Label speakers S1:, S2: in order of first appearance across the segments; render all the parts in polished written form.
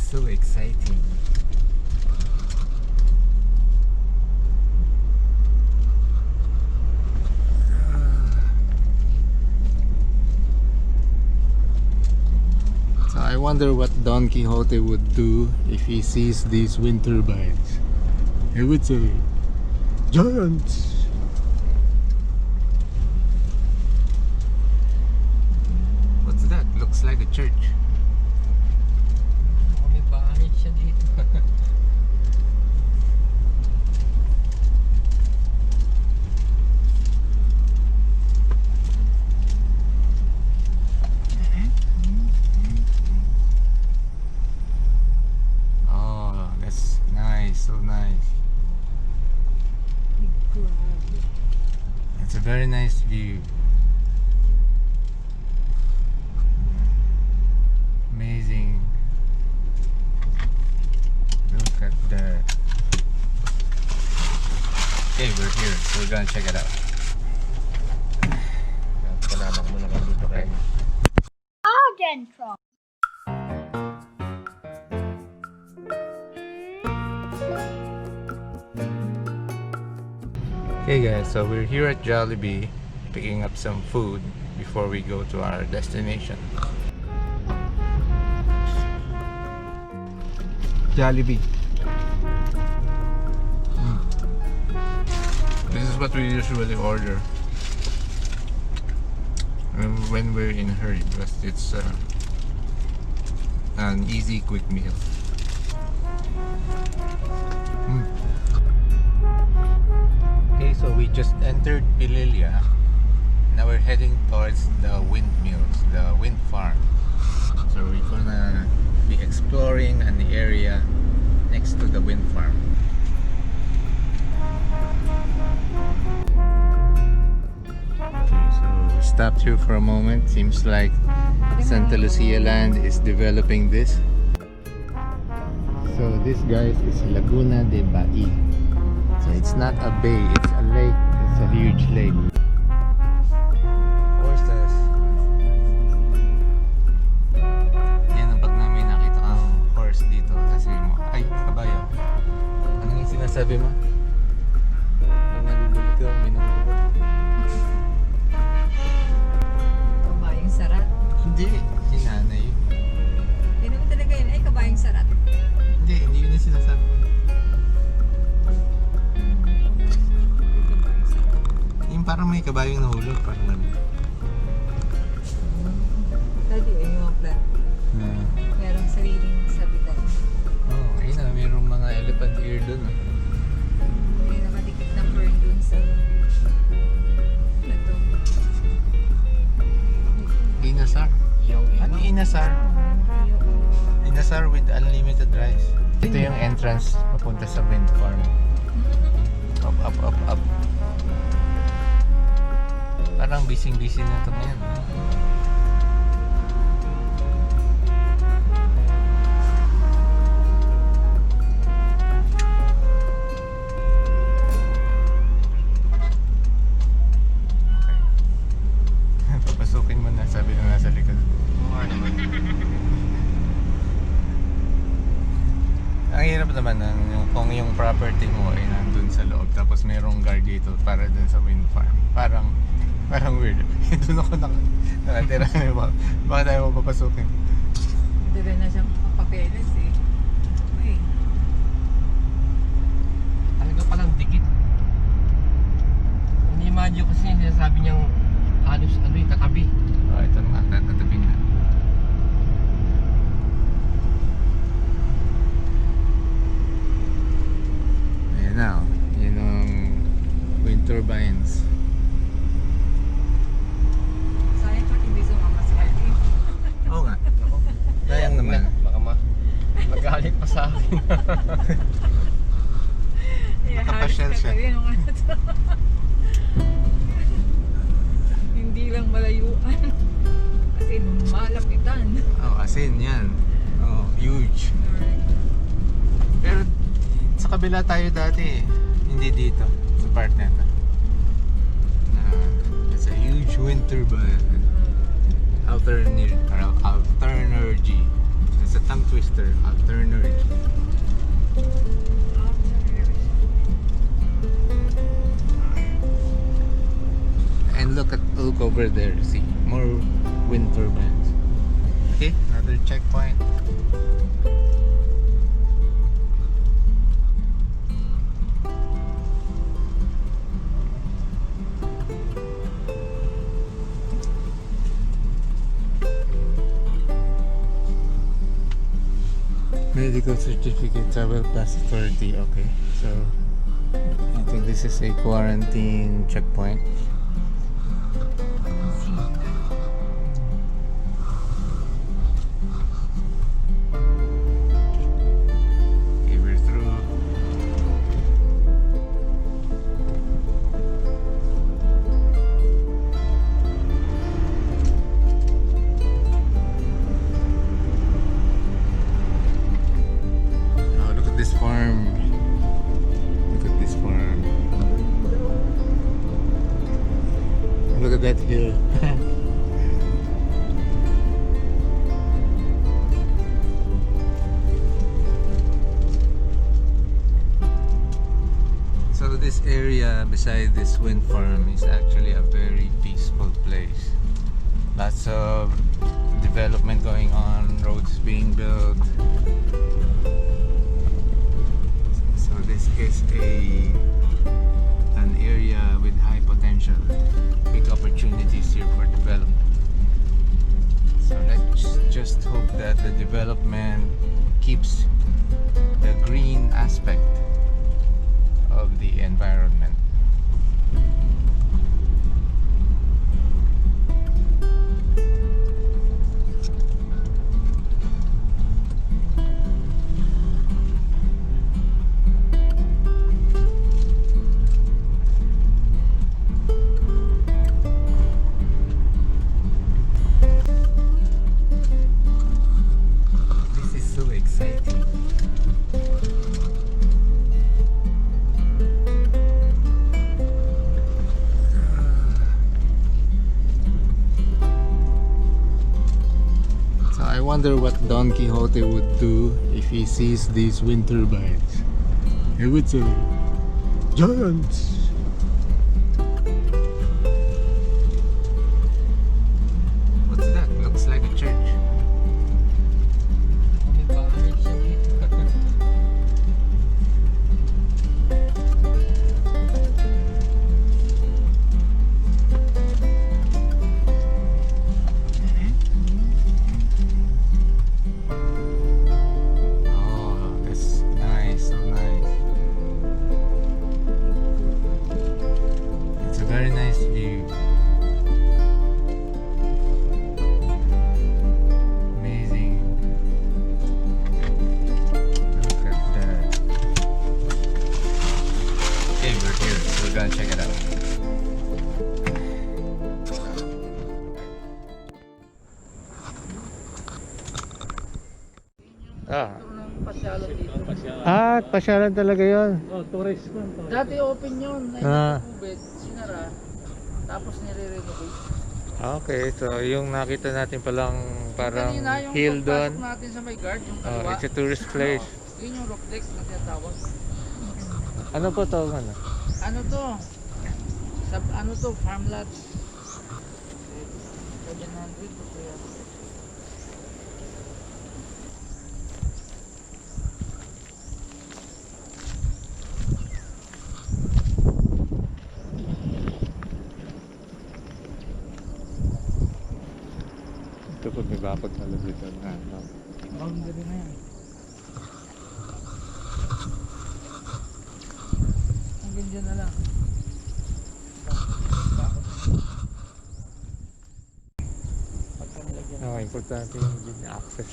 S1: so exciting. So I wonder what Don Quixote would do if he sees these wind turbines. He would say, "Giants!" What's that? Looks like a church.
S2: May bahay siya dito.
S1: Oh, that's nice, so nice. It's a very nice view. Amazing. Look at that. Okay, we're here. So we're gonna check it out.
S2: Palanak muna kami dito kay
S3: Arghentrock.
S1: Okay guys, so we're here at Jollibee picking up some food before we go to our destination. Jollibee. This is what we usually order when we're in a hurry because it's an easy, quick meal. Okay, so we just entered Pililla. Now we're heading towards the windmills, the wind farm. So we're gonna be exploring an area next to the wind farm. Okay, so we stopped here for a moment. Seems like Santa Lucia land is developing this. So this, guys, is Laguna de Bai. So it's not a bay, it's a lake. It's a huge lake. Horses. Yan ang pag namin nakita kang horse dito. Kasi mo, ay, kabayo. Ano yung sinasabi mo? Pag nagugulit ka, minumugot.
S4: Kabayong sarat.
S1: Hindi, si nanay.
S4: Yan naman talaga yun. Ay, kabayong sarat.
S1: Hindi yun yung sinasabi. Yung parang may kabayong nahulog, parang ganun.
S4: Dati yun yung mga plant. Merong sariling sabitan.
S1: Oh, ayun na, mayroong mga elephant ear dun.
S4: May nakadikit na fern dun sa ito.
S1: Inasar. Ano inasar? Inasar with unlimited rice. Ito yung entrance papunta sa wind farm. Up. Parang busy-busy na ito ngayon. Okay. Papasukin mo na, sabi na nasa likod. Ang hirap naman kung yung property mo ay nandun sa loob tapos mayroong guard dito para dun sa wind farm. Parang weird. Doon ako nakatira na ba? Baka tayo mapapasukin.
S4: Hindi rin na siyang papeles eh. Uy.
S2: talaga palang dikit. Ini-imagine kasi sinasabi niyang halos ano yung katabi.
S1: Oh, ito na, tatabi na. Ayan na, oh. Yan ang wind turbines.
S4: Sayang pa hindi sumama si Arlie.
S1: Oo nga. Sayang naman.
S2: Baka magalit pa sa akin.
S1: Nakapasyal siya.
S4: Hindi lang malayuan. Kasi malapitan.
S1: Oh, asin yan. Oh, huge. Pero sa kabila tayo dati eh. Hindi dito. Sa part na ito. It's a huge wind turbine. Alternergy. It's a tongue twister, Alternergy. And look over there, see more wind turbines. Okay, another checkpoint. Medical certificate, travel pass authority. Okay, so I think this is a quarantine checkpoint. Okay, we're through. Oh, look at this farm. Look at this farm. Look at that hill. So this area beside this wind farm is actually a very peaceful place. Lots of development going on, roads being built. So this is an area with high potential, big opportunities here for development. So let's just hope that the development keeps the green aspect of the environment. This is so exciting. So I wonder what Don Quixote would do if he sees these wind turbines. He would say, "Giants!" What's that? Looks like a church.
S2: May bahay siya dito.
S1: Oh, that's nice, so nice. It's a very nice view. Amazing. Look at that. Okay, we're here. So we're gonna check it out. Ah.
S2: Pasyalan dito.
S1: Ah, pasyalan talaga yon.
S2: Oh, tourist ko. Dati open yun.
S1: Ah.
S2: Nakakubed, sinara. Tapos nire-renovate.
S1: Okay, so yung nakita natin palang parang
S2: Kanina, yung
S1: hill doon.
S2: pagpasok natin sa may guard, yung
S1: Oh,
S2: kaliwa.
S1: it's a tourist place.
S2: Yun yung rock deck na tinatawag.
S1: Ano po to? Ano?
S2: Ano to? Ano to? Farmlands. 700 po kaya.
S1: Ito po may bakod sa labit na.
S2: Boundary na yan. Hanggang dyan na lang. Pagkamilagyan.
S1: Okay, importante yung access.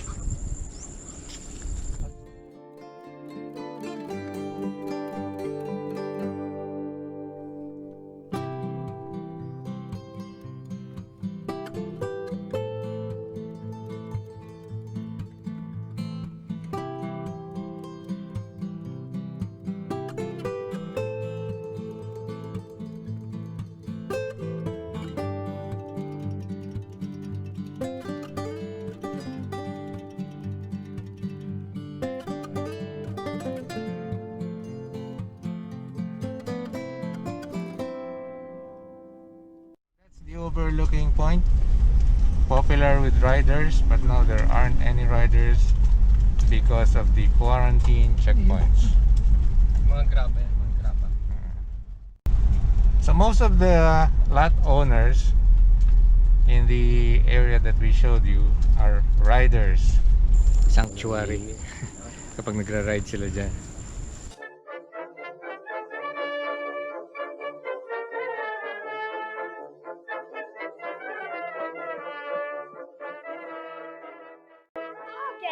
S1: overlooking point. Popular with riders, but now there aren't any riders because of the quarantine checkpoints.
S2: Mga graba yan, mga graba.
S1: So most of the lot owners in the area that we showed you are riders. Sanctuary. Kapag nagra-ride sila dyan.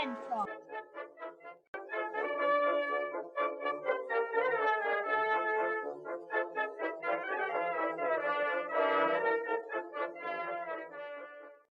S3: Arghentrock.